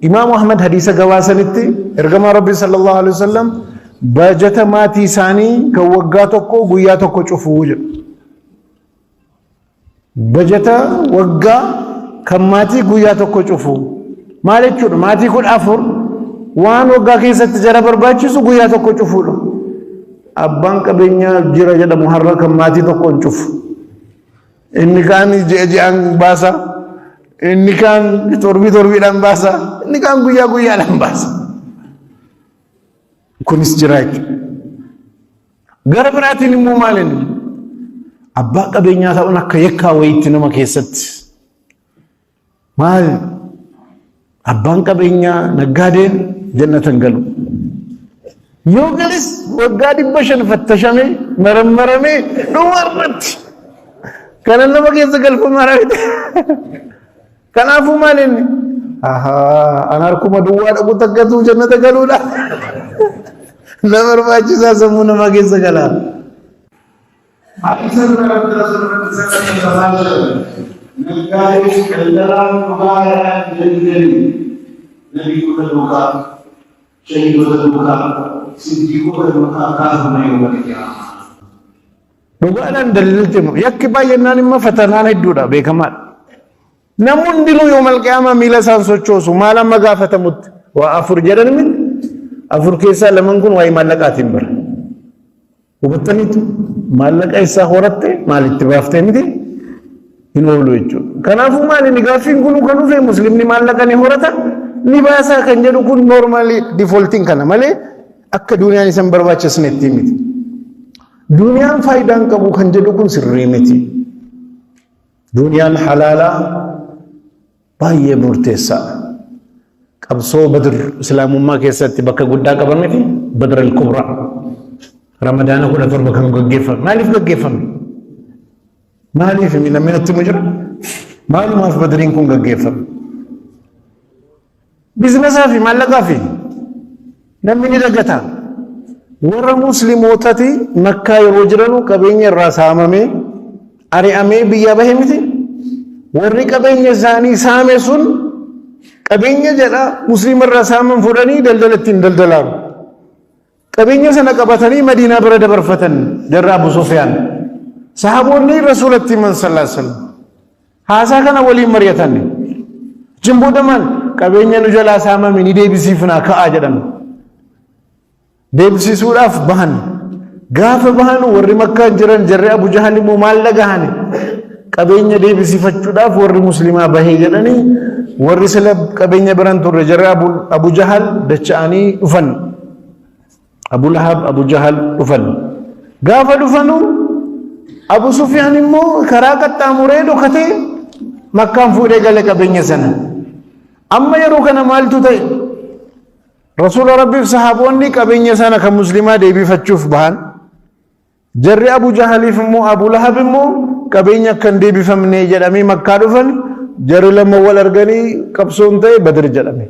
إمام أحمد حديث جواسنتي إرجما ربي صلى الله عليه وسلم بجت ماتي ساني كوجاتكو غياتكو شوفوج بجت وجا كماتي غياتكو شوفو مالك شو ماتي كل أفر وان وجا كيسة تجرب برباچي سو غياتكو شوفو أبان كبينيا جرا جدا محرك كماتي تكو شوف إني كان جي أن باسا إني كان توربي دام باسا إني كان غيا دام باسا كونس جراك غربراتي نمو مالن أبا كبينيا تاونا كيكا ويتنا ما كيست مال أبان كبينيا نغادين جنة تنقلو يوغلس وغادي بشن فتشمي مرمرمي نورت كان لما كيس قلب مرات كان افو مالين انا اركم دوار ابو تقتو جنة تقلولا نمر باجي سمونا ما كيس قلا احسن رب رسول نغادي كلران مبارك للجري نبي كلوكا شهيد كلوكا صديق كلوكا كاظم يوم القيامه Bukan dalil temu. Yakki bayenani ma fatanana idduda bekamal. Namun dilu yawmal qiyamah mila san sochosu mala magafata mut wa afur jadan min afur kesa laman kun way malaqatin bar. Ubattanitu malaqa isa horatte mal ittibafte miti inolu echu. Kanafu mali ni gafin kunu kanu fe muslim ni malaqa ni horata ni basa kan jedu kun normally defaulting kana male akka duniya ni san barbachesnetti miti. دنيا فايدان كبو خنجدو كن سريمتي دنيا الحلالة باية مرتسا قبصو بدر اسلام ما كيسات بكا قدا كبرمتي بدر الكبرى رمضان كنا تربا كان غيفا مالف غيفا مالف من التمجر مالف ما في بدرين كن غيفا بزنس في مالك في نمني دغتا ورا مسلموتاتي مكة يروجرنو كبين الرسامة أريامي بيا بهمتي وري كبين زاني سامسون كبين جرا مسلم الرسامة فراني دلدلتين دلدلام كبين سنة كبتني مدينة برد برفتن جرا أبو سفيان صحابوني رسول الله صلى الله عليه وسلم هذا كان ولي مريتاني جنبو دمان كبين نجلا سامة من يدي بسيفنا كأجدن ديبسي سوراف بهن غاف بهن ور مكة جرن جرى أبو جهل مو مال لغهن كبيني ديبسي فتشوداف ور مسلمة بهي جرني ور سلب كبيني بران تور جرى أبو جهل دچاني افن أبو لهب أبو جهل افن غاف دفنو أبو سفيان مو كراكت تاموريدو كتي مكة فوري غلق كبيني سنة أما يروكنا مالتو تي رسول ربي صحابوني كبيني سنة كمسلمة ديبي فتشوف بهان جري أبو جهل فمو أبو لهب مو كبيني كان ديبي فمني جرامي مكة دفن جري لما ولرغني كبسون تي بدر جرامي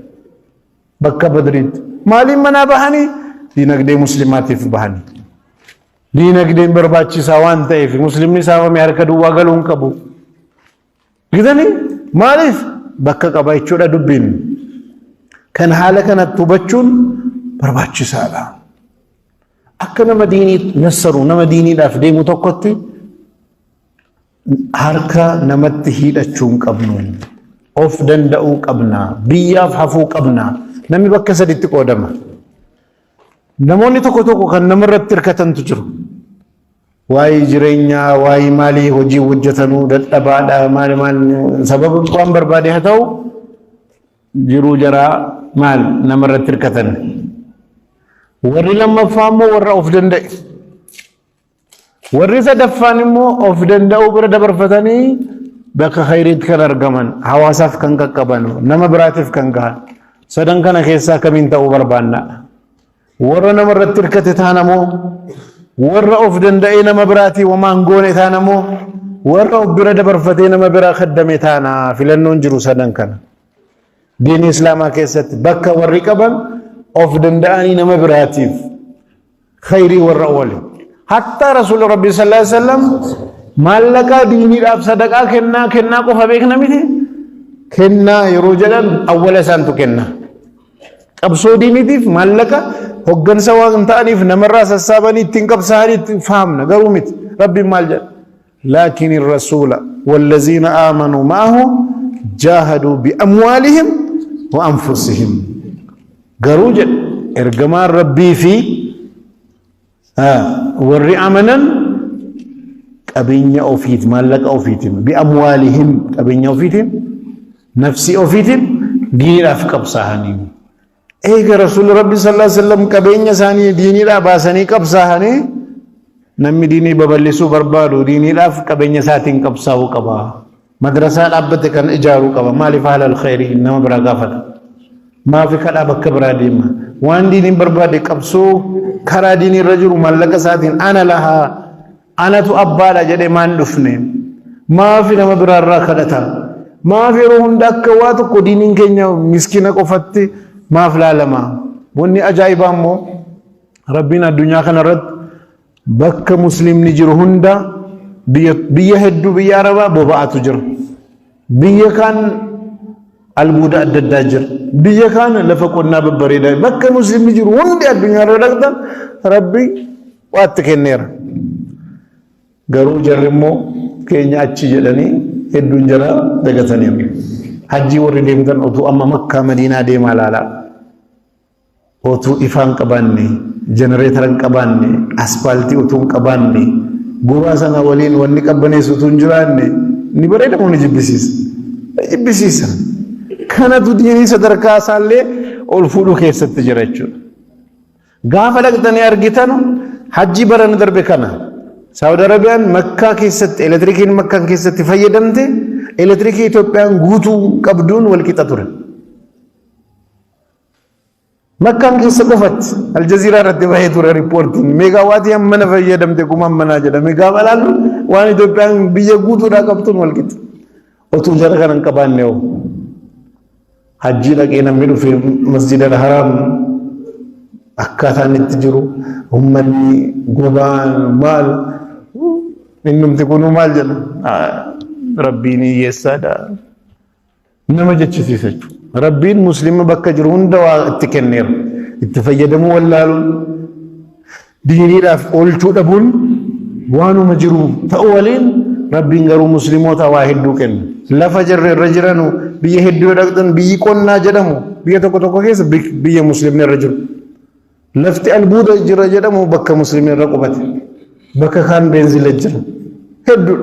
بكة بدريت مالي منا بهاني دينك دي مسلماتي في بهاني دينك دي برباچي ساوان تي في مسلمني ساوا ميارك دوا غلون كبو كذاني مالي بكة كبايچو دا دبين كان حالك نتوبچون برباچي سالا أكنا مديني نصرو نمديني لافدي متوقتي هركا نمتهي لچون قبنون اوف دندأو قبنا بياف حفو قبنا نمي بكسا دي تقودما نموني توكو توكو كان نمرت تركتن تجرو واي جرينيا واي مالي وجي وجتنو دلتبادا مالي سبب قوام بربادي هتو جرو جرا مال نمرت تركتن ورّي لما فامو ورّا أوف دندأ ورّي سدفاني مو أوف دندأ وبرد برفتني بك خيريت كان أرجمن حواسف كان كبانو نما براتف كان كان سدن كان خيسا كمين تاو بربانا ورّا نمرت تركت ثانمو ورّا أوف دندأ نما براتي ومانغون ثانمو ورّا برد برفتي نما برا خدمي ثانا فلنون جرو سدن كان دين إسلام كيست بك ورّي كبان of دنداني نما براتيف خيري والرأول حتى رسول ربي صلى الله عليه وسلم مالك ديني راب صدقاء كنا قفا بيك نميتي كنا يروجلن أول سانتو كنا قبسو دينيتيف مالكا هوغن سوا انتانيف نمرا سسابني تنقب سهري فهمنا قرومت ربي مالجل لكن الرسول والذين آمنوا معه جاهدوا بأموالهم وأنفسهم قروجل ارجمان ربي في ورّي أمنا أبين أوفيت مالك أوفيتهم بأموالهم أبين أوفيتهم نفسي أوفيتهم دين أفكب سهاني إيه رسول ربي صلى الله عليه وسلم كبين ساني ديني لا باسني كب سهاني نمي ديني ببلسو بربادو ديني لا كبين ساتين كب ساو كبا مدرسة أبتك كان إجارو كبا ما لفعل الخير إنما برغافت ما في كلا بكبر ديما وان ديني بربادي كبسو كرا ديني رجل مالك ساتين أنا لها أنا تؤبالا جدي ما ندفني ما في نما برارا كدتا ما في روحن دك واتو كدينين كنيا مسكينة كفتي ما في العالم وني أجايب أمو ربنا الدنيا كان رد بك مسلم نجر هندا بيه هدو بيه ربا بوبا أتجر بيه كان البودا الدجاجر بيه كان لفقنا ببريدا بك مسلم نجر هندا الدنيا رد ربي واتكنير garuu jarri immoo keenya achi jedhanii hedduun jara dagataniiru. Hajjii warri deemtan utuu amma Makkaa Madiinaa deemaa laala. Utuu ifaan qabaanne, jenereetara hin qabaanne, aspaaltii utuu hin qabaanne, gubaa sana waliin wanni qabbaneessu utuu hin jiraanne ni bareeda moo ni jibbisiisa? Jibbisiisa. Kanatu diinii sadarkaa isaallee ol fuudhuu keessatti jira jechuudha. Gaafa dhaqxanii argitan hajjii barana darbe kana. Saudi Arabian Makkah keessatti elektirikiin Makkah keessatti fayyadamte elektirikii Itoophiyaan guutuu qabduun wal qixa ture. Makkah keessa qofatti Aljazeera irratti bahee ture riippoortiin meegaawaatii hammana fayyadamte kuma hammanaa jedha meegaa laallu waan Itoophiyaan biyya guutuudhaa qabtuun wal qixa. Otuu jara kana hin qabaanne hoo hajjii dhaqee namni dhufee masjida al-Haraam akkaataan itti jiru ummanni gobaan maal innumti kunu maal jedha rabbiin hiyyeessaadha nama jechisiisa jechuudha. Rabbiin muslima bakka jiru hunda waa itti kenneera itti fayyadamuu wallaaluun diiniidhaaf oolchuu dhabuun waanuma jiru ta'u waliin rabbiin garuu muslimoota waa hedduu kenna. Lafa jarri irra jiranu biyya hedduu dhaqxan biyyi qonnaa jedhamu biyya tokko tokko keessa biyya muslimni irra jiru. Lafti albuuda jira jedhamu bakka muslimin irra qubate bakka kaan beenzila jira hedduu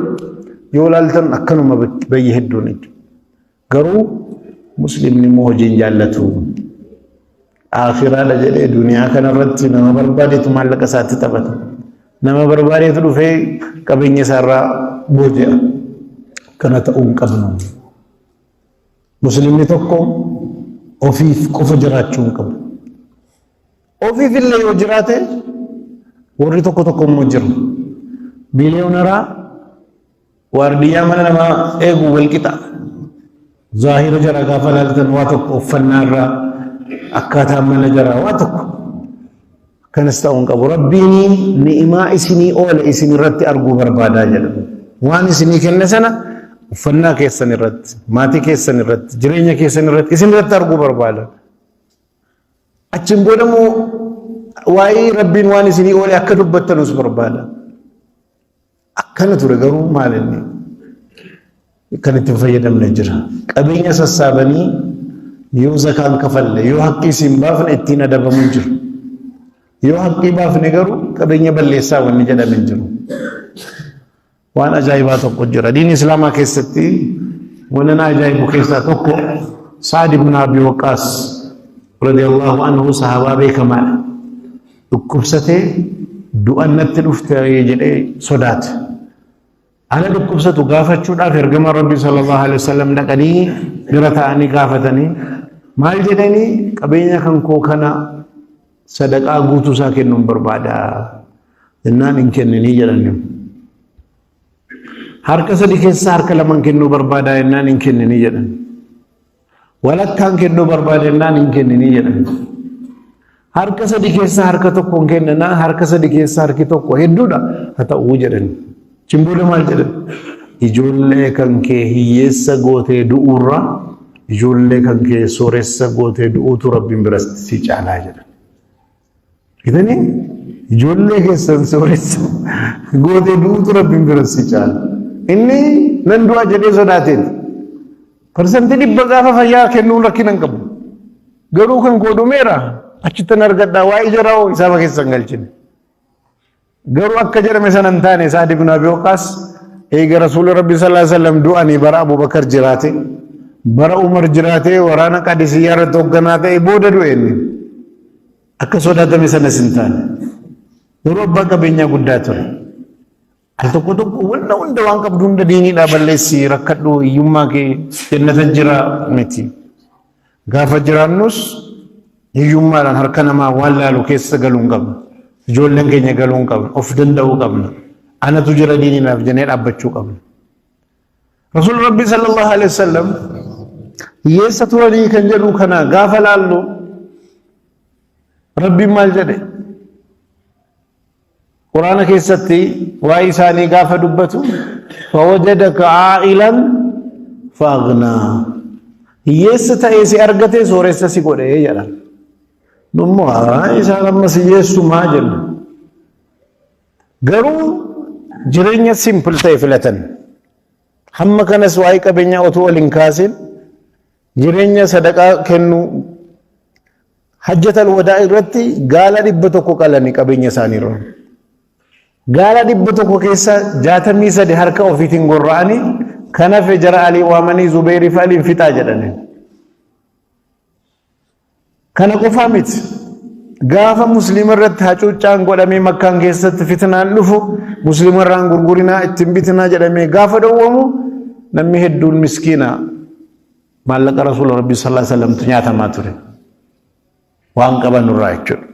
yoo laaltan akkanuma bayyi hedduun garuu muslimni immoo hojiin jaallatu akhiraadha jedhee duniyaa kanarratti nama barbaadeetu maallaqa isaatti taphata nama barbaadeetu dhufee qabeenya isaarraa booji'a kana ta'uu hin qabnu. Muslimni tokko ofiif qofa jiraachuu hin qabu. Ofii fillee yoo jiraate warri tokko tokko immoo jiru. Biliyoonaraa waardiyyaa mana namaa eegu wal qixa. Zaahira jara gaafa laaltan waa tokko uffannaarraa akkaataa mana jaraa waa tokko. Kanas ta'uu hin qabu. Rabbiin ni'imaa isinii oole isin irratti arguu barbaadaa jedha. Waan isinii kenne sana uffannaa keessan irratti, maatii keessan irratti, jireenya keessan irratti isin irratti arguu barbaada. Achin boodamu waa'ee rabbiin waan isinii oole akka dubbattanus barbaada. Akkana ture garuu maalinni kan itti fayyadamne jira. Qabeenya sassaabanii yoo zakaan kafalle yoo haqqii isin baafne ittiin adabamu jiru. Yoo haqqii baafne garuu qabeenya balleessaa wanni jedhame jiru. Waan ajaa'ibaa tokko jira. Diin Islaamaa keessatti waan ajaa'ibu keessaa tokko Sa'd ibn Abi Waqqaas radiyallahu anhu sahabaa beekamaadha. Dhukkubsatee du'annatti dhufte jedhee sodaate. Ana dhukkubsatu gaafachuudhaaf ergama Rabbii sallallahu alaihi wasallam dhaqanii bira ta'anii gaafatanii maal jedhanii qabeenya kan koo kana sadaqaa guutuu isaa kennuun barbaada jennaan hin kenninii jedhanii. Harka sadi keessaa harka lamaan kennuu barbaada jennaan hin kenninii jedhan. Walakkaan kennuu barbaada jennaan hin kenninii jedhan. Harka sadi keessaa harka tokko hin kennina harka sadi keessaa harki tokko hedduudha haa ta'uu jedhan. Chimbooda maal jedhan? Ijoollee kan kee hiyyeessa gootee du'uurra ijoollee kan kee sooressa gootee du'uutu rabbiin biratti si caalaa jedha. Kitani ijoollee keessan sooressa gootee du'uutu rabbiin biratti si caala. Inni nan du'a jedhee sodaateen parsantii 100 gaafa fayyaa kennuun rakkina hin qabu. Garuu kan godhumeera achittan argadhaa waa'ee jaraa isaaba keessan galchine. Garuu akka jedhame sanan taane Sa'd ibn Abi Waqqas eega Rasuul Rabbi sallallahu alaihi wasallam du'anii bara Abu Bakar jiraate bara Umar jiraate waraana Qadisiyyaa irratti hoogganaa ta'e booda du'e inni. Akka sodaatame sana sin taane. Yeroo abbaa qabeenyaa guddaa ture. Al tokko wanta hunda waan qabdu hunda diiniidhaa balleessi rakkadhu hiyyummaa kee jannata jira miti. Gaafa jiraannus hiyyummaadhaan harka namaa waan laalu keessa galuu hin qabnu. Ijoolleen keenya galuu hin qabnu. Of danda'uu qabna. Anatu jira diiniidhaaf jennee dhaabbachuu qabna. Rasuul Rabbi sallallahu alaihi wasallam hiyyeessa turanii kan jedhu kana gaafa laallu Rabbiin maal jedhe? Quraana keessatti waa'ee isaanii gaafa dubbatu fawajadaka aa'ilan faaghnaa hiyyeessa ta'ee si argate sooressa si godhee jedha. Nummoo isaan ammas hiyyeessumaa jenna. Garuu jireenya simple ta'e filatan. Hamma kanas waa'ee qabeenyaa otoo waliin kaasin jireenya sadaqaa kennu hajjatal wadaa irratti gaala 100 qalanii qabeenya isaanii irraa. Gaala 100 keessa 63 harka ofiitiin gorra'anii kanaaf jara alii waamanii Zubayrii fi Aliin fixaa jedhanii. Kana qofaa miti. Gaafa muslima irratti hacuuccaan godhamee Makkaan keessatti fitnaan dhufu muslima irraan gurgurinaa ittiin bitinaa jedhamee gaafa dhowwamu namni hedduun miskiina maallaqa Rasuul Rabbi sallallahu alaihi wasallam nyaatamaa ture. Waan qaban irraa jechuudha.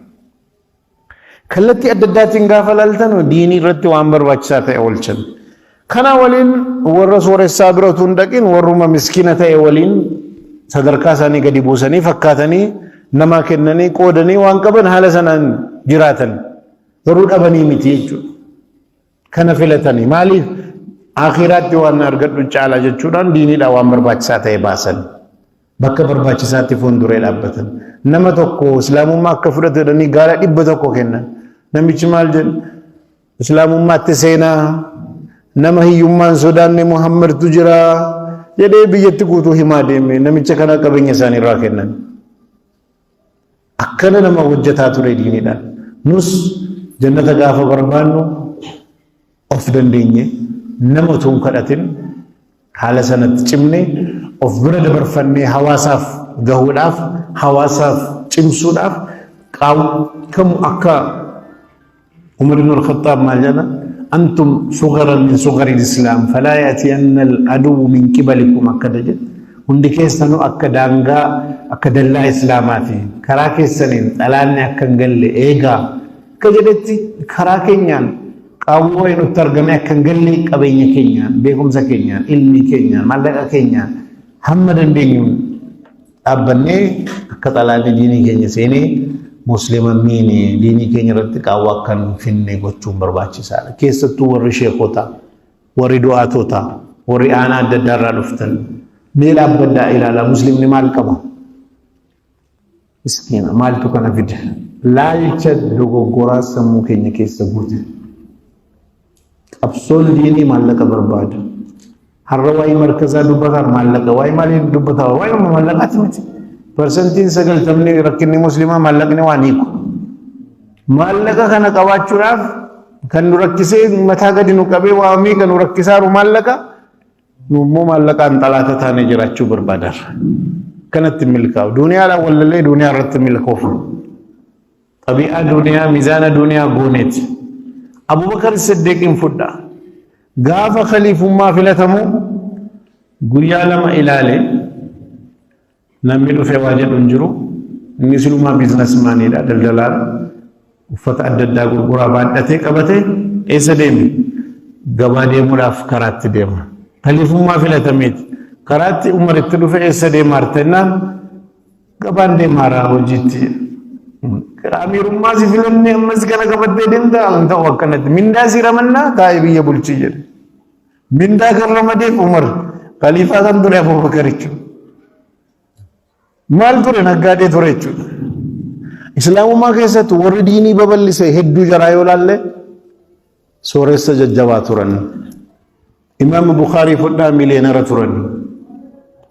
Kallattii adda addaatiin gaafa laaltan diinii irratti waan barbaachisaa ta'e oolchan. Kana waliin warra sooressaa biratu hin dhaqin warruma miskiina ta'e waliin sadarkaa isaanii gadi buusanii fakkaatanii nama kennanii qoodanii waan qaban haala sanaan jiraatan. Garuu dhabanii miti jechuudha. Kana filatanii maaliif akhiraatti waan argadhu caala jechuudhaan diiniidhaan waan barbaachisaa ta'e baasan. Bakka barbaachisaatti fuulduree dhaabbatan. Nama tokko islaamummaa akka fudhatanii gaala 100 kennan. Namichi maal jedhu islaamummaatti seenaa nama hiyyummaan sodaanne Muhammadtu jira jedhee biyyatti guutuu himaa deeme namicha kana qabeenya isaanii irraa kennan. Akkana nama hojjetaa ture diiniidhaan. Nus jannata gaafa barbaannu of dandeenye nama utuu hin kadhatin haala sanatti cimne of bira dabarfannee hawaasaaf gahuudhaaf hawaasaaf cimsuudhaaf qaawwamu akka Umar ibn al-Khattab maal jedha antum sughara min sughari al-islam fala ya'tiyanna al-adu min qibalikum akkada jedha hundi keessanu akka daangaa akka dallaa islaamaati karaa keessaniin xalaanni akka hin galle eegaa akka jedhetti karaa keenyaan qaawwee nutti argame akka hin galle qabeenya keenyaan beekumsa keenyaan ilmi keenyaan maallaqa keenyaan hamma dandeenyuun dhaabbannee akka xalaanni diinii keenya seenee muslima miini diinii keenya irratti qaawwa akkan finne gochuun barbaachisaadha. Keessattuu warri sheekota, warri du'aatota, warri aanaa adda addaa irraa dhuftan mee dhaabbaddaa ilaala muslimni maal qaba? Miskiina maaltu kana fide? Laalcha dogoggoraa sammuu keenya keessa guute. Qabsoon diinii maallaqa barbaada. Har'a waa'ee markazaa dubbataan maallaqa waa'ee maalii dubbataa waa'ee maallaqaati miti. Persentiin 90 rakkinni muslimaa maallaqni waan hiiku. Maallaqa kana qabaachuudhaaf kan nu rakkisee mataa gadi nu qabee waamii kan nu rakkisaaru maallaqa nummoo maallaqaan xalaata taanee jiraachuu barbaadarra. Kanatti milkaa'u. Duuniyaadhaan wallallee duuniyaa irratti milkoofu. Xabi'aa duuniyaa miizaana duuniyaa gooneeti. Abubakar Siddiqiin fudha. Gaafa khaliifummaa filatamu guyyaa 2 ilaale namni dhufee waa jedhu hin jiru. Inni silumaa biizinasmaaniidha daldalaan uffata adda addaa gurguraa baadhatee qabatee eessa deeme? Gabaa deemuudhaaf karaatti deema. Khaliifummaa filatameeti. Karaatti Umaritti dhufe eessa deema artennaan gabaan deemaaraa hojiitti. Amirummaa si filannee ammas kana qabattee deemtaa hin ta'u akkanatti. Mindaa si ramannaa taa'ee biyya bulchii jedhe. Mindaa kan ramadeef Umar khaliifaa kan ture Abubakar jechuudha. maal ture naggaadee ture jechuudha. Islaamummaa keessatti warri diinii babal'ise hedduu jaraa yoo laalle sooressa jajjabaa turan. Imaam Bukhaarii fudhaa miliyeenara turan.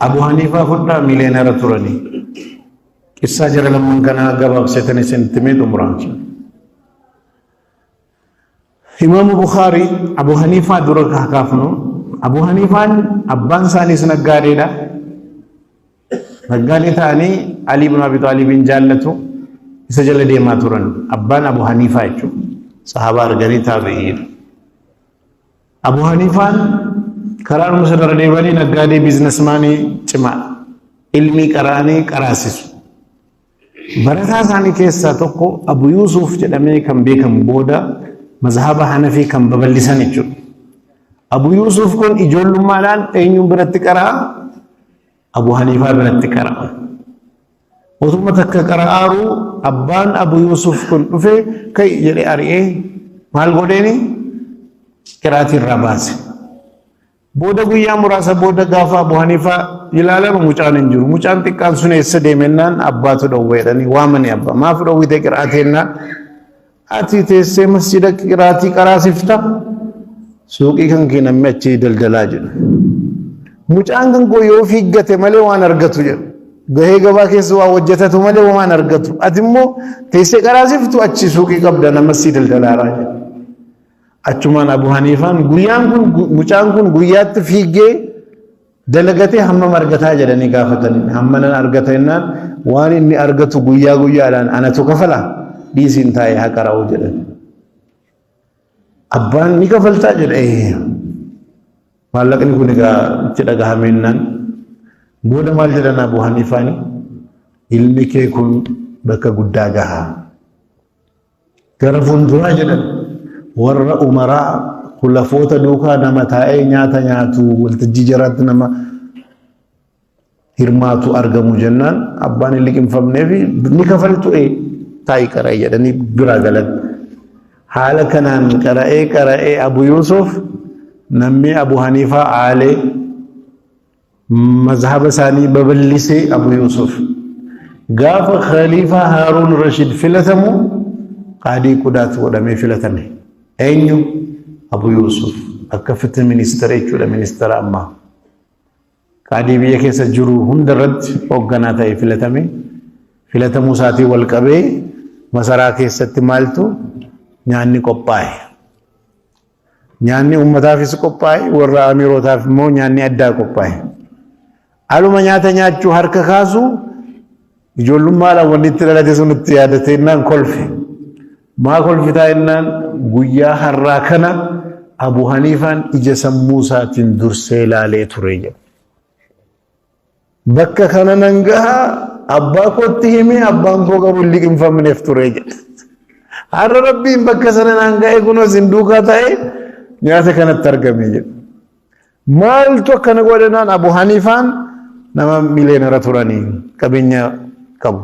Abu Haniifaa fudhaa miliyeenara turani. Qissaa jara lamman kanaa gabaabsitanii sentimee xumuraan. Imaam Bukhaarii Abu Haniifaa dura kaafnu. Abu Haniifaan abbaan isaaniis naggaadeedha. Naggaadee ta'anii Ali ibn Abi Taalibin jaallatu isa jala deemaa turan. Abbaan Abu Haniifaa jechuudha. Sahaabaa arganii taabi'iidha. Abu Haniifaan karaa musadara deebanii naggaadee biizinasmaanii cimaadha. Ilmii qaraanii qaraasisu. Barataa isaanii keessaa tokko Abu Yuusuf jedhamee kan beekamu booda mazhaba Hanafii kan babal'isan jechuudha. Abu Yuusuf kun ijoollummaadhaan eenyuun biratti qaraa? Abu Haniifaa biratti qaraa. Otuma takka qara'aaru abbaan Abu Yuusuf kun dhufee kai jedhee ari'ee maal godheeni? Qiraatii irraa baase. Booda guyyaa muraasa booda gaafa Abu Haniifaa ilaalama mucaan hin jiru. Mucaan xiqqaan sun eessa deemennaan abbaatu dhowweedhani waamani abba. Maaf dhowwite qiraateenna? Ati teessee masjida qiraatii qaraasifta? Suuqii kan kee namni achi daldalaa jedhu. Mucaan kan koo yoo fiiggate malee waan argatu jedhu. Gahee gabaa keessa waa hojjetatu malee waan argatu. Ati immoo teessee qaraasiftu achi suuqii qabda nama si daldalaaraa jedhu. Achumaan Abu Haniifaan guyyaan kun mucaan kun guyyaatti fiiggee dalagatee hammam argataa jedhanii gaafatanii hammanan argata jennaan waan inni argatu guyyaa guyyaadhaan anatu kafala dhiisiin taa'ee haa qara'u jedhan. Abbaan ni kafaltaa jedha maallaqni kun egaa itti dhagahamennaan booda maal jedhan Abu Haniifaan ilmi kee kun bakka guddaa gahaa gara fuulduraa jedhan. Warra umaraa kulafoota duukaa nama taa'ee nyaata nyaatu waltajjii jaraatti nama hirmaatu argamu jennaan abbaan hin liqinfamneef ni kafaltu taa'ii qara'ee jedhanii biraa galan. Haala kanaan qara'ee Abu Yuusuf namni Abu Haniifaa aalee mazhaba isaanii babal'isee Abu Yuusuf gaafa Khaliifaa Haaruun Rashid filatamu qaadii qudaatu godhamee filatame. Eenyu? Abu Yuusuf akka fitin ministeera jechuudha ministeera ammaa. Qaadii biyya keessa jiru hunda irratti hoogganaa ta'ee filatame. Filatamuu isaatii wal qabee masaraa keessatti maaltu nyaanni qophaa'e. Nyaanni uummataafis qophaa'e warra amirootaaf immoo nyaanni addaa qophaa'e. Aluma nyaata nyaachuu harka kaasu ijoollummaadhaan wanni itti dhalate sun itti yaadatee innaan kolfe. Maa kolfitaa innaan guyyaa har'aa kana Abu Haniifaan ija sammuu isaatiin dursee ilaalee ture jedha. Bakka kana nan gahaa abbaa kootti himee abbaan koo garuu hin liqinfamneef ture jedha. Har'a Rabbiin bakka sana nan ga'ee kunoo isin duukaa ta'ee nyaata kanatti argame jedha. Maaltu akkana godhanaan Abu Haniifaan nama miliyeenara turanii qabeenya qabu.